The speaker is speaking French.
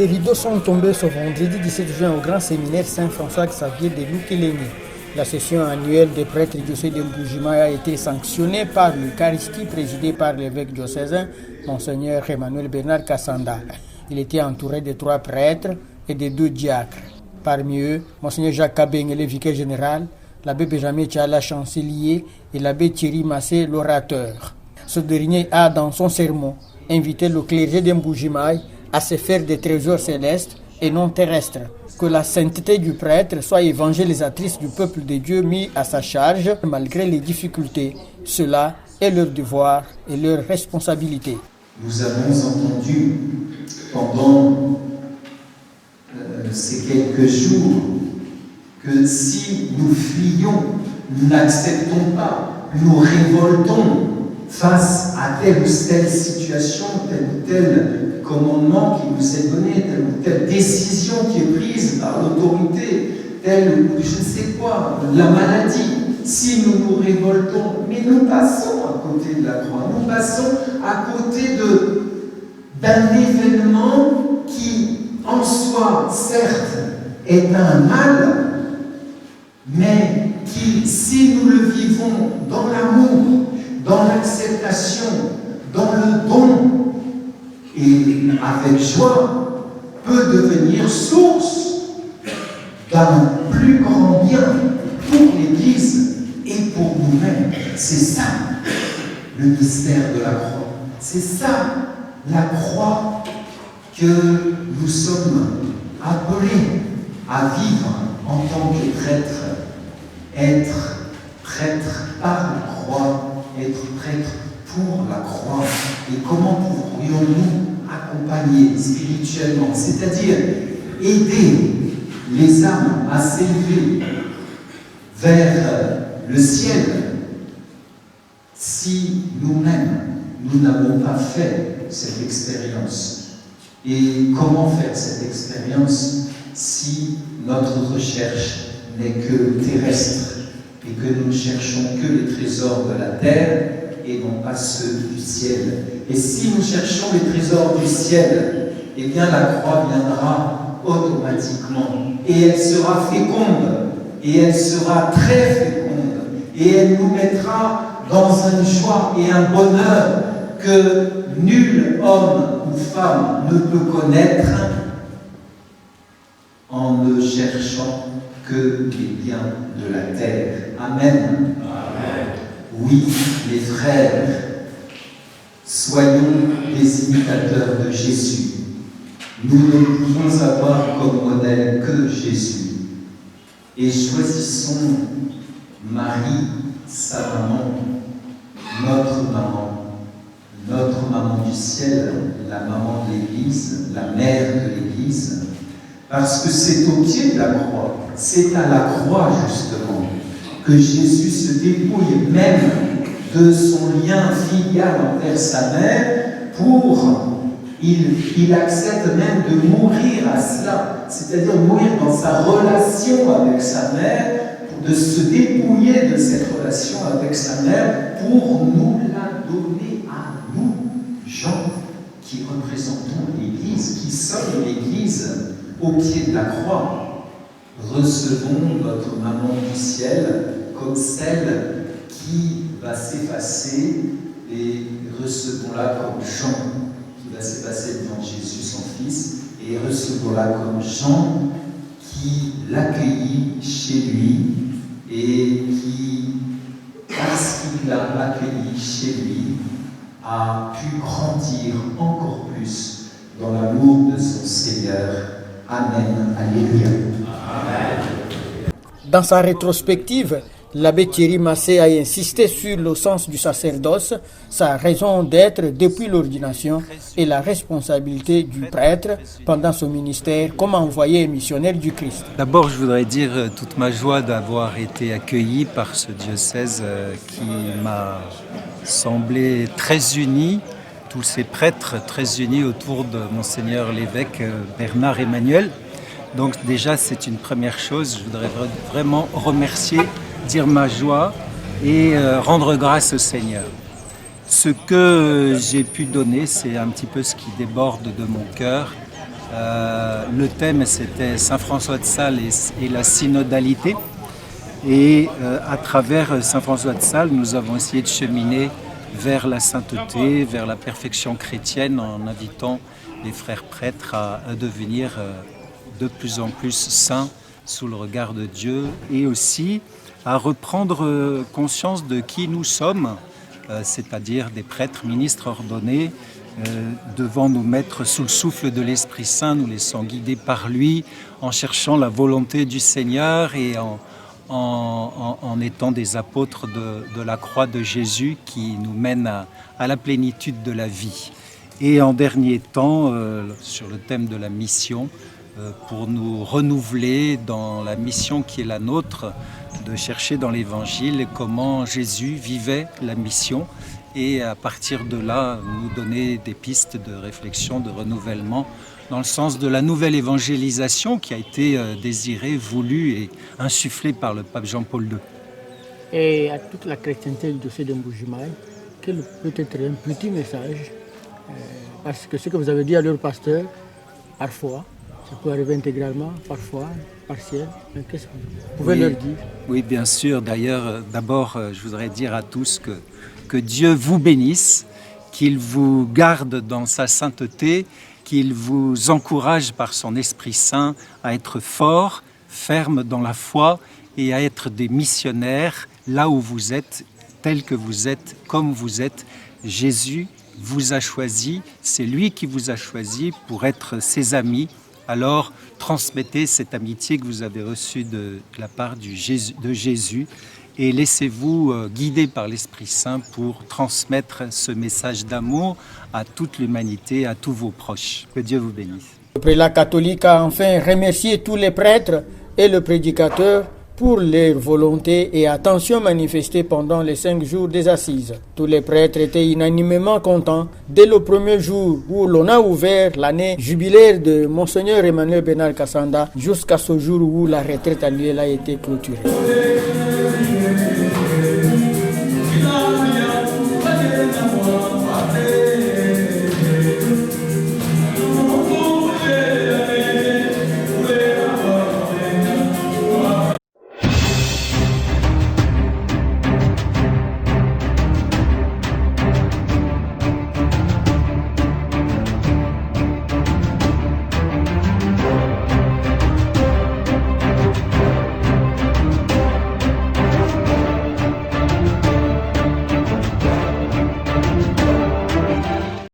Les rideaux sont tombés ce vendredi 17 juin au grand séminaire Saint-François-Xavier de Loukeleni. La session annuelle des prêtres diocésains de Mbuji-Mayi a été sanctionnée par l'Eucharistie présidée par l'évêque diocésain, Monseigneur Emmanuel Bernard Kassanda. Il était entouré de 3 prêtres et de 2 diacres. Parmi eux, Monseigneur Jacques Kabeng, le vicaire général, l'abbé Benjamin Tchala, chancelier, et l'abbé Thierry Massé, l'orateur. Ce dernier a, dans son sermon, invité le clergé de Mbuji-Mayi à se faire des trésors célestes et non terrestres. Que la sainteté du prêtre soit évangélisatrice du peuple de Dieu mis à sa charge malgré les difficultés. Cela est leur devoir et leur responsabilité. Nous avons entendu pendant ces quelques jours que si nous fuyons, nous n'acceptons pas, nous révoltons face à telle ou telle situation, tel ou tel commandement qui nous est donné, telle ou telle décision qui est prise par l'autorité, telle ou je ne sais quoi, la maladie, si nous nous révoltons, mais nous passons à côté de la croix, nous passons à côté d'un événement qui, en soi, certes, est un mal, mais qui, si nous le vivons dans l'amour, dans l'acceptation, dans le don, et avec joie, peut devenir source d'un plus grand bien pour l'Église et pour nous-mêmes. C'est ça le mystère de la croix. C'est ça la croix que nous sommes appelés à vivre en tant que prêtres. Être prêtre par la croix, être prêtre pour la croix. Et comment pourrions-nous accompagner spirituellement, c'est-à-dire aider les âmes à s'élever vers le ciel si nous-mêmes, nous n'avons pas fait cette expérience. Et comment faire cette expérience si notre recherche n'est que terrestre et que nous ne cherchons que les trésors de la terre et non pas ceux du ciel. Et si nous cherchons les trésors du ciel, eh bien la croix viendra automatiquement et elle sera féconde et elle sera très féconde et elle nous mettra dans une joie et un bonheur que nul homme ou femme ne peut connaître en ne cherchant que les biens de la terre. Amen. Amen. Oui, les frères, soyons des imitateurs de Jésus. Nous ne pouvons avoir comme modèle que Jésus. Et choisissons Marie, sa maman, notre maman du ciel, la maman de l'Église, la mère de l'Église, parce que c'est au pied de la croix, c'est à la croix justement, que Jésus se dépouille même de son lien filial envers sa mère il accepte même de mourir à cela, c'est-à-dire mourir dans sa relation avec sa mère, de se dépouiller de cette relation avec sa mère pour nous la donner à nous, gens qui représentons l'Église, qui sommes l'Église au pied de la croix. Recevons notre maman du ciel comme celle qui va s'effacer et recevons-la comme Jean qui va s'effacer devant Jésus son Fils et recevons-la comme Jean qui l'accueillit chez lui et qui, parce qu'il l'a accueilli chez lui, a pu grandir encore plus dans l'amour de son Seigneur. Amen. Alléluia. Amen. Dans sa rétrospective, l'abbé Thierry Massé a insisté sur le sens du sacerdoce, sa raison d'être depuis l'ordination et la responsabilité du prêtre pendant son ministère comme envoyé missionnaire du Christ. D'abord, je voudrais dire toute ma joie d'avoir été accueilli par ce diocèse qui m'a semblé très uni, tous ces prêtres très unis autour de Monseigneur l'évêque Bernard Emmanuel. Donc déjà, c'est une première chose. Je voudrais vraiment remercier, dire ma joie et rendre grâce au Seigneur. Ce que j'ai pu donner, c'est un petit peu ce qui déborde de mon cœur. Le thème, c'était Saint François de Sales et la synodalité. Et à travers Saint François de Sales, nous avons essayé de cheminer vers la sainteté, vers la perfection chrétienne, en invitant les frères prêtres à devenir de plus en plus saints sous le regard de Dieu, et aussi à reprendre conscience de qui nous sommes, c'est-à-dire des prêtres, ministres ordonnés, devant nous mettre sous le souffle de l'Esprit Saint, nous laissant guider par lui, en cherchant la volonté du Seigneur et en étant des apôtres de la croix de Jésus qui nous mène à la plénitude de la vie. Et en dernier temps, sur le thème de la mission, pour nous renouveler dans la mission qui est la nôtre, de chercher dans l'Évangile comment Jésus vivait la mission, et à partir de là, nous donner des pistes de réflexion, de renouvellement, dans le sens de la nouvelle évangélisation qui a été désirée, voulue et insufflée par le pape Jean-Paul II. Et à toute la chrétienté du diocèse de Mbuji-Mayi, quel peut être un petit message, parce que ce que vous avez dit à leur pasteur, parfois, ça peut arriver intégralement, parfois, partiel, mais qu'est-ce que vous pouvez leur dire? Oui, bien sûr. D'ailleurs, d'abord, je voudrais dire à tous que Dieu vous bénisse, qu'il vous garde dans sa sainteté, qu'il vous encourage par son Esprit Saint à être fort, ferme dans la foi et à être des missionnaires là où vous êtes, tels que vous êtes, comme vous êtes. Jésus vous a choisi, c'est lui qui vous a choisi pour être ses amis. Alors transmettez cette amitié que vous avez reçue de la part de Jésus et laissez-vous guider par l'Esprit Saint pour transmettre ce message d'amour à toute l'humanité, à tous vos proches. Que Dieu vous bénisse. Le prélat catholique a enfin remercié tous les prêtres et le prédicateur pour leur volonté et attention manifestée pendant les 5 jours des assises. Tous les prêtres étaient unanimement contents dès le premier jour où l'on a ouvert l'année jubilaire de Monseigneur Emmanuel Bernard Kassanda jusqu'à ce jour où la retraite annuelle a été clôturée.